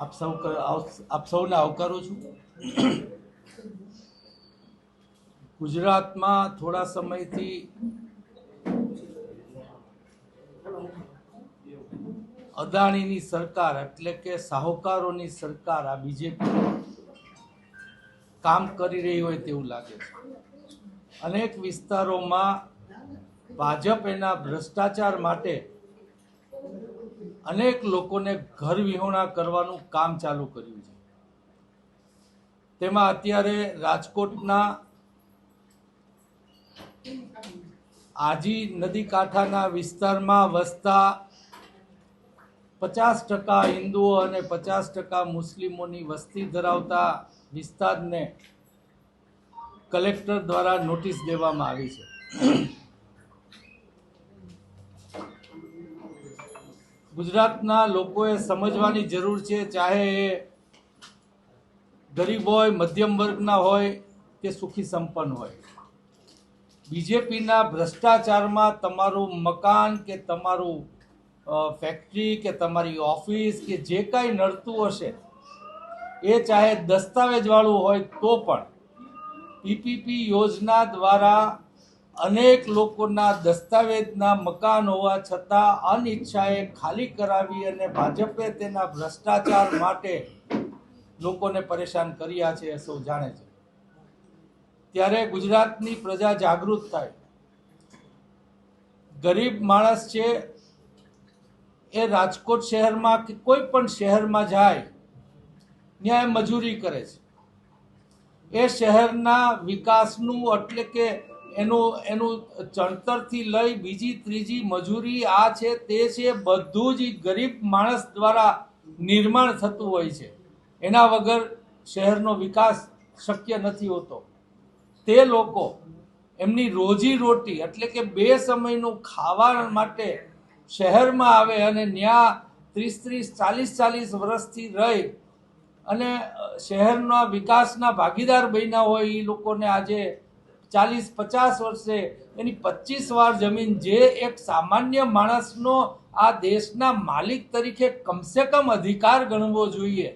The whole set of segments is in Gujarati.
આપ સૌને આવકારું છું। ગુજરાતમાં થોડા સમયથી અદાણીની સરકાર એટલે કે સાહુકારોની સરકાર આ બીજેપી કામ કરી રહી હોય તેવું લાગે છે। અનેક વિસ્તારોમાં ભાજપ એના ભ્રષ્ટાચાર માટે અનેક લોકોને ઘર વિહોણા કરવાનું કામ ચાલુ કર્યું છે। તેમાં અત્યારે રાજકોટના આજી નદી કાંઠાના વિસ્તારમાં વસતા 50% હિન્દુઓ અને 50% મુસ્લિમોની વસ્તી ધરાવતા વિસ્તારને કલેક્ટર દ્વારા નોટિસ દેવામાં આવી છે। ગુજરાતના લોકોએ સમજવાની જરૂર છે, ચાહે એ ગરીબ હોય, મધ્યમ વર્ગના હોય કે સુખી સંપન્ન હોય। બીજેપીના ભ્રષ્ટાચારમાં તમારું મકાન કે તમારું ફેક્ટરી કે તમારી ઓફિસ કે જે કાંઈ નડતું હશે એ ચાહે દસ્તાવેજવાળું હોય તો પણ પીપીપી યોજના દ્વારા અનેક લોકોના દસ્તાવેજના મકાન હોવા છતાં અનિચ્છાએ ખાલી કરાવી અને ભાજપે તેના ભ્રષ્ટાચાર માટે લોકોને પરેશાન કર્યા છે, સૌ જાણે છે। ત્યારે ગુજરાતની પ્રજા જાગૃત થાય। ગરીબ માણસ છે એ રાજકોટ શહેરમાં કે કોઈ પણ શહેરમાં જાય ત્યાં મજૂરી કરે છે। એ શહેરના વિકાસનું એટલે કે એનું ચણતરથી લઈ બીજી ત્રીજી મજૂરી આ છે તે છે બધું જ ગરીબ માણસ દ્વારા નિર્માણ થતું હોય છે। એના વગર શહેરનો વિકાસ શક્ય નથી હોતો। તે લોકો એમની રોજી રોટી એટલે કે 2 સમયનું ખાવા માટે શહેરમાં આવે અને ત્યાં 30-40 વર્ષથી રહી અને શહેરના વિકાસના ભાગીદાર બન્યા હોય એ લોકોને આજે 40-50 વર્ષે એની 25 વાર જમીન જે એક સામાન્ય માણસનો આ દેશના માલિક તરીકે કમસે કમ અધિકાર ગણવો જોઈએ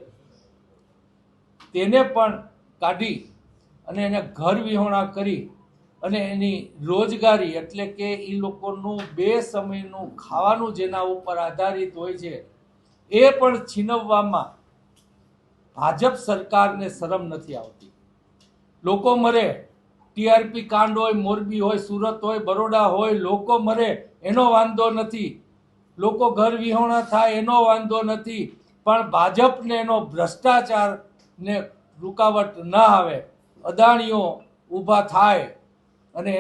તેને પણ કાઢી અને એને ઘર વિહોણા કરી અને એની રોજગારી એટલે કે એ લોકોનું 2 સમયનું ખાવાનું જેના ઉપર આધારિત હોય છે એ પણ છીનવવામાં ભાજપ સરકારને શરમ નથી આવતી। લોકો મરે, ટીઆરપી કાંડ હોય, મોરબી હોય, સુરત હોય, બરોડા હોય, લોકો મરે એનો વાંધો નથી, લોકો ઘર વિહોણા થાય એનો વાંધો નથી, પણ ભાજપને એનો ભ્રષ્ટાચારને રૂકાવટ ન આવે, અદાણીઓ ઊભા થાય અને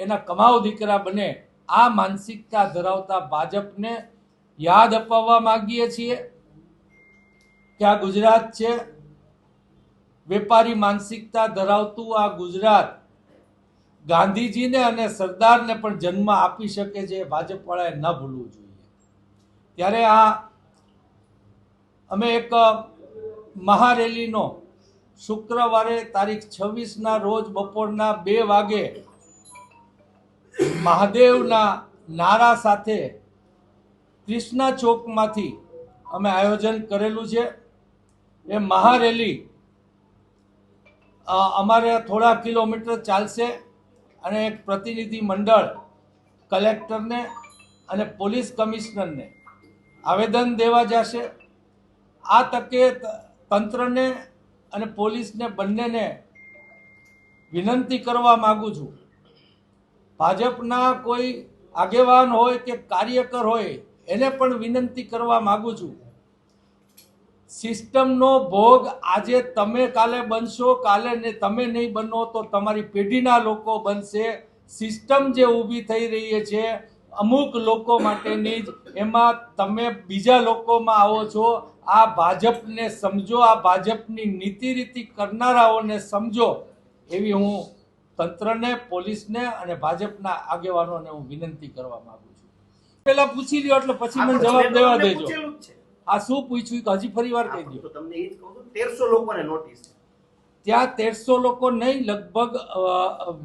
એના કમાવ દીકરા બને, આ માનસિકતા ધરાવતા ભાજપને યાદ અપાવવા માંગીએ છીએ કે આ ગુજરાત છે વેપારી માનસિકતા ધરાવતું આ ગુજરાત ગાંધીજીને અને સરદારને પણ જન્મ આપી શકે છે, ભાજપવાળાએ ન ભૂલવું જોઈએ। ત્યારે અમે એક મહારેલીનો શુક્રવારે તારીખ 26ના રોજ બપોરના 2 વાગે મહાદેવના નારા સાથે કૃષ્ણા ચોકમાંથી અમે આયોજન કરેલું છે। એ મહારેલી અમારે થોડા કિલોમીટર ચાલશે અને એક પ્રતિનિધિ મંડળ કલેક્ટરને અને પોલીસ કમિશનરને આવેદન દેવા જશે। આ તકે તંત્રને અને પોલીસને બંનેને વિનંતી કરવા માગું છું, ભાજપના કોઈ આગેવાન હોય કે કાર્યકર હોય એને પણ વિનંતી કરવા માગું છું, સિસ્ટમનો ભોગ આજે તમે કાલે બનશો, કાલે તમે નહીં બનો તો તમારી પેઢીના લોકો બનશે। સિસ્ટમ જે ઊભી થઈ રહી છે અમુક લોકો માટેની જ, એમાં તમે બીજા લોકોમાં આવો છો। આ ભાજપને સમજો, આ ભાજપની નીતિ રીતિ કરનારાઓને સમજો એવી હું તંત્રને, પોલીસને અને ભાજપના આગેવાનોને હું વિનંતી કરવા માંગુ છું। પહેલા પૂછી લ્યો એટલે પછી મને જવાબ દેવા દેજો। આ શું પૂછ્યું કે હજી ફરી વાર કહી દો। તમને એ જ કહું છું, 1300 લોકોને નોટિસ છે। ત્યાં 1300 લોકો નહીં, લગભગ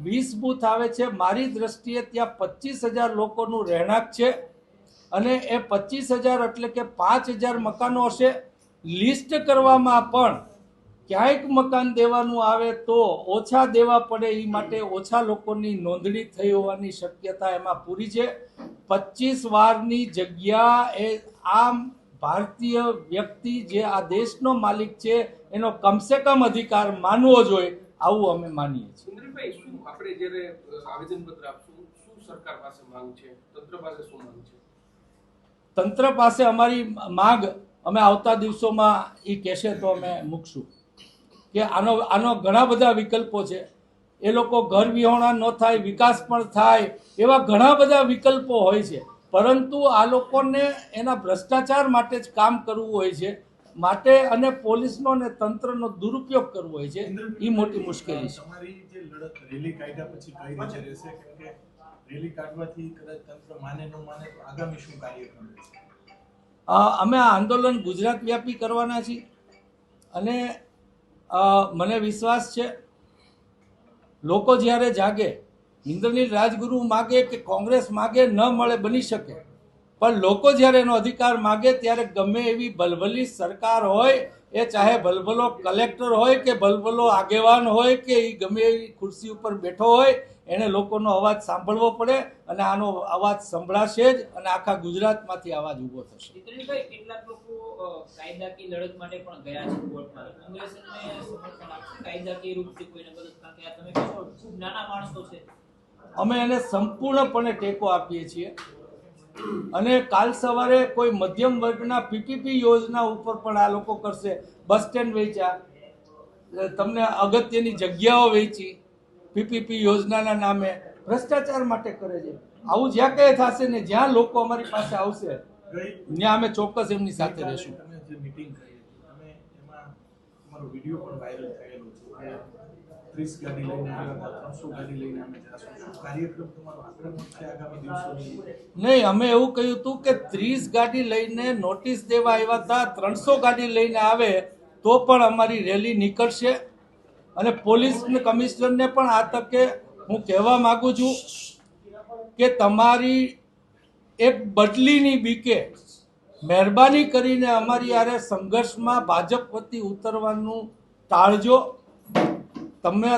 20 બૂથ આવે છે। મારી દ્રષ્ટિએ ત્યાં 25,000 લોકોનું રહેણાંક છે અને એ 25,000 એટલે કે 5,000 મકાનો હશે લિસ્ટ કરવામાં પણ ક્યાંક મકાન દેવાનું આવે તો ઓછા દેવા પડે એ માટે ઓછા લોકોની નોંધણી થઈ હોવાની શક્યતા એમાં પૂરી છે. 25 વારની જગ્યા એ આમ ભારતીય વ્યક્તિ જે આ દેશનો માલિક છે એનો કમસે કમ અધિકાર માનવો જોઈએ, આવું અમે માનીએ છીએ. સુંદરીભાઈ, શું આપણે જ્યારે આવેદનપત્ર આપશું, શું સરકાર પાસે માંગ છે, તંત્ર પાસે શું માંગ છે? તંત્ર પાસે અમારી માંગ અમે આવતા દિવસોમાં એ કહેશે તો અમે મૂકશું કે આનો ઘણા બધા વિકલ્પો છે. એ લોકો ઘર વિહોણા ન થાય, વિકાસ પણ થાય, એવા ઘણા બધા વિકલ્પો હોય છે. પરંતુ આ લોકોને એના ભ્રષ્ટાચાર માટે જ કામ કરવું હોય છે માટે અને પોલીસનો અને તંત્રનો દુરુપયોગ કરવો હોય છે. એ મોટી મુશ્કેલી છે. તમારી જે લડત રેલી કાઢ્યા પછી કઈ રીતે રહેશે? કેમ કે રેલી કાઢવાથી કદાચ તંત્ર માને ન માને તો આગામી શું કાર્યક્રમ રહેશે? અમે આ આંદોલન ગુજરાત વ્યાપી કરવાના છીએ અને મને વિશ્વાસ છે લોકો જ્યારે જાગે, ઇન્દ્રનીલ રાજગુરુ માગે કે કોંગ્રેસ માગે ન મળે બની શકે, પણ લોકો જ્યારે એનો અધિકાર માગે ત્યારે ગમે એવી ભલભલી સરકાર હોય, એ ચાહે ભલભલો કલેક્ટર હોય કે ભલભલો આગેવાન હોય કે એ ગમે એવી ખુરશી ઉપર બેઠો હોય, એને લોકોનો અવાજ સાંભળવો પડે અને આનો અવાજ સંભળાશે જ અને આખા ગુજરાતમાંથી અવાજ ઊભો થશે. જીતેન્દ્રભાઈ, કેટલાક લોકો કાયદાકીય લડત માટે પણ ગયા છે કોર્ટમાં. કોંગ્રેસને સમર્થન આપશે કાયદાકીય રૂપથી કોઈને મદદ? કારણ કે આ તમે કહો ખૂબ નાના માણસો છે. અમે એને સંપૂર્ણપણે ટેકો આપીએ છીએ અને કાલ સવારે કોઈ મધ્યમ વર્ગના પીપીપી યોજના ઉપર પણ આ લોકો કરશે. બસ સ્ટેન્ડ વેચ્યા, તમને અગત્યની જગ્યાઓ વેચી પીપીપી યોજનાના નામે, ભ્રષ્ટાચાર માટે કરે છે. આવું જ્યાં કંઈ થશે ને જ્યાં લોકો અમારી પાસે આવશે ત્યાં અમે ચોક્કસ એમની સાથે રહીશું. તમે જે મીટિંગ કરી હતી, તમે એમાં તમારો વિડીયો પણ વાયરલ થયેલો છે કે 30 ગાડી લઈને આવ્યા હતા, 300 ગાડી લઈને અમે જાશું. શું કાર્યક્રમ તમારો આક્રમક છે આગામી દિવસોની? નહીં, અમે એવું કહ્યું હતું કે 30 ગાડી લઈને નોટિસ દેવા આવ્યા હતા, 300 ગાડી લઈને આવે તો પણ અમારી રેલી નીકળશે. અને પોલીસ કમિશનરને પણ આ તકે હું કહેવા માંગુ છું કે તમારી એક બદલીની બીકે મહેરબાની કરીને અમારી યારે સંઘર્ષમાં ભાજપ વતી ઉતરવાનું ટાળજો.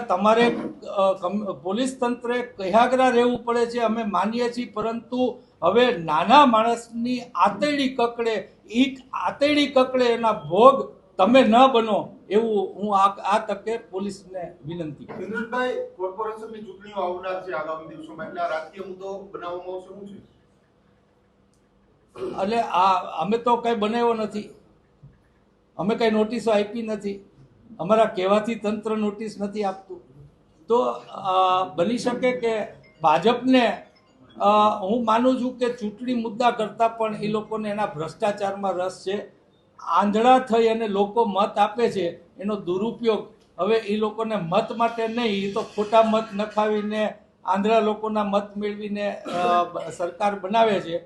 તમારે પોલીસ તંત્રે કહાગરા રહેવું પડે છે, અમે માનીએ છીએ, પરંતુ હવે નાના માણસની આતેડી કકડે એના ભોગ તમે ન બનો એવું હું આ તકે પોલીસને વિનંતી કરું. સુનિલભાઈ, કોર્પોરેશનની ચૂંટણીઓ આવનાર છે આગામી દિવસોમાં, એટલે આ રાજકીય મુદ્દો બનાવવામાં આવશે શું છે? એટલે અમે તો કઈ બનાવ્યો નથી, અમે કઈ નોટિસો આપી નથી, અમારા કહેવાથી તંત્ર નોટિસ નથી આપતું. તો બની શકે કે ભાજપને હું માનું છું કે ચૂંટણી મુદ્દા કરતાં પણ એ લોકોને એના ભ્રષ્ટાચારમાં રસ છે. આંધળા થઈ અને લોકો મત આપે છે, એનો દુરુપયોગ હવે એ લોકોને મત માટે નહીં, એ તો ખોટા મત નખાવીને આંધળા લોકોના મત મેળવીને સરકાર બનાવે છે.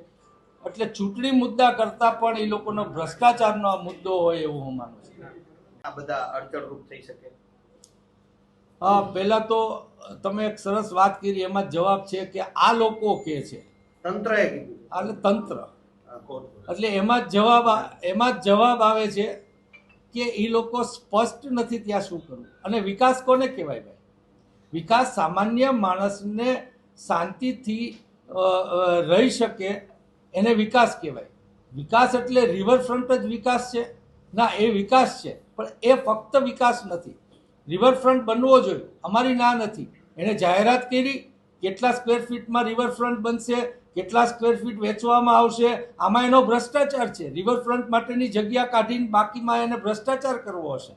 એટલે ચૂંટણી મુદ્દા કરતાં પણ એ લોકોનો ભ્રષ્ટાચારનો આ મુદ્દો હોય એવું હું માનું છું. આ બધા અડચણરૂપ થઈ શકે? પહેલા તો તમે એક સરસ વાત કરી, એમાં જવાબ છે કે આ લોકો કે છે, તંત્રએ કીધું, એટલે તંત્ર, કોર્પોરેશન. એટલે એમાં જ જવાબ આવે છે કે એ લોકો સ્પષ્ટ નથી ત્યાં શું કરવું. અને વિકાસ કોને કહેવાય ભાઈ? વિકાસ સામાન્ય માણસને શાંતિથી રહી શકે એને વિકાસ કહેવાય. વિકાસ એટલે રિવરફ્રન્ટ જ વિકાસ છે? ના, એ વિકાસ છે, પણ એ ફક્ત વિકાસ નથી. રિવરફ્રન્ટ બનવો જોઈએ, અમારી ના નથી. એણે જાહેરાત કરી કેટલા સ્ક્વેર ફીટમાં રિવરફ્રન્ટ બનશે, કેટલા સ્ક્વેર ફીટ વેચવામાં આવશે, આમાં એનો ભ્રષ્ટાચાર છે. રિવરફ્રન્ટ માટેની જગ્યા કાઢીને બાકીમાં એને ભ્રષ્ટાચાર કરવો હશે.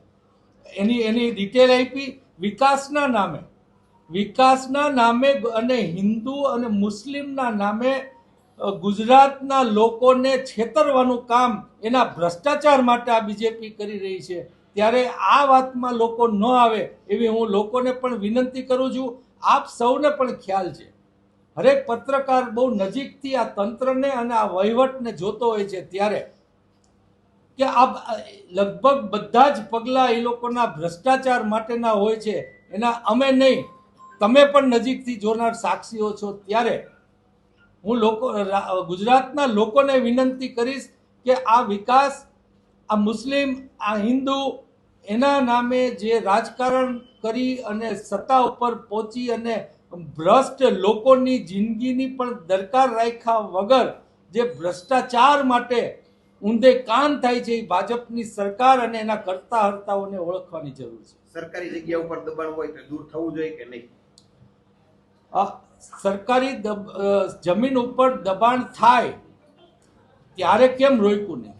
એની ડિટેલ આપી વિકાસના નામે અને હિન્દુ અને મુસ્લિમના નામે ગુજરાતના લોકોને છેતરવાનું કામ એના ભ્રષ્ટાચાર માટે આ બીજેપી કરી રહી છે. ત્યારે આ વાતમાં લોકો ન આવે એવી હું લોકોને પણ વિનંતી કરું છું. આપ સૌને પણ ખ્યાલ છે, હરેક પત્રકાર બહુ નજીકથી આ તંત્રને અને આ વહીવટને જોતો હોય છે ત્યારે કે આ લગભગ બધા જ પગલાં એ લોકોના ભ્રષ્ટાચાર માટેના હોય છે. એના અમે નહીં, તમે પણ નજીકથી જોનાર સાક્ષીઓ છો. ત્યારે હું ગુજરાતના લોકોને વિનંતી કરીશ કે આ વિકાસ આ મુસ્લિમ આ હિન્દુ એના નામે જે રાજકારણ કરી અને સત્તા ઉપર પહોંચી અને ભ્રષ્ટ લોકોની જિંદગીની પણ દરકાર રાખ્યા વગર જે ભ્રષ્ટાચાર માટે ઊંધે કાન થાય છે, એ ભાજપની સરકાર અને એના કરતા હર્તાઓને ઓળખવાની જરૂર છે. સરકારી જગ્યા ઉપર દબાણ હોય તો દૂર થવું જોઈએ કે નહીં? આ સરકારી જમીન ઉપર દબાણ થાય ત્યારે કેમ રોક્યું નહીં?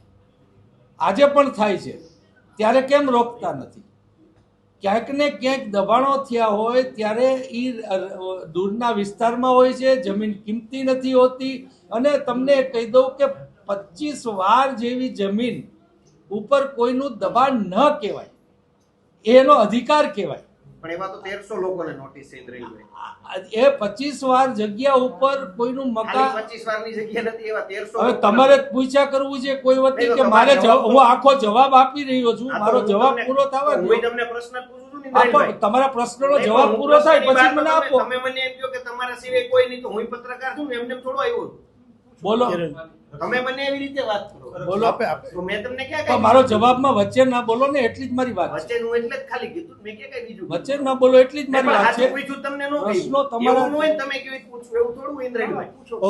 આજે પણ થાય છે, ત્યારે કેમ રોકતા નથી? ક્યાંક ને ક્યાંક દબાણો થયા હોય ત્યારે એ દૂરના વિસ્તારમાં હોય છે, જમીન કિંમતી નથી હોતી. અને તમને કહી દઉં કે 25 વાર જેવી જમીન ઉપર કોઈનું દબાણ ન કહેવાય, એનો અધિકાર કહેવાય. પણ એવા તો 1300 લોકોને નોટિસ છે ઇન્દ્રનીલભાઈ. એ 25 વાર જગ્યા ઉપર કોઈનું મકાન, ખાલી 25 વારની જગ્યા નથી, એવા 1300 હવે તમારે જ પૂછ્યા કરવું છે કોઈ વખતે કે મારે હું આખો જવાબ આપી રહ્યો છું, મારો જવાબ પૂરો થવા હું દો. તમને પ્રશ્ન પૂછું છું ને આપો, ઇન્દ્રનીલભાઈ. તમારા પ્રશ્નનો જવાબ પૂરો થાય પછી મને આપો. તમે મને એમ કહો કે તમારા સિવાય કોઈ નહીં, તો હું પત્રકાર છું ને, એમને થોડો આવ્યો છું. બોલો તમે મને એવી રીતે વાત કરો. બોલો. તો મેં તમને ક્યાં પણ કહ્યું? મારો જવાબમાં વચ્ચે ના બોલો ને, એટલી જ મારી વાત છે. વચ્ચે હું એટલે જ ખાલી કીધું, મેં ક્યાં કઈ બીજું વચ્ચે ના બોલો એટલી જ મારી વાત છે. પૂછ્યું તમને નો પ્રશ્નો કહ્યું. તમારા- એવું ન હોય ને તમે કેવી રીતે પૂછવું, એવું થોડું ઇન્દ્રનીલભાઈ પૂછો.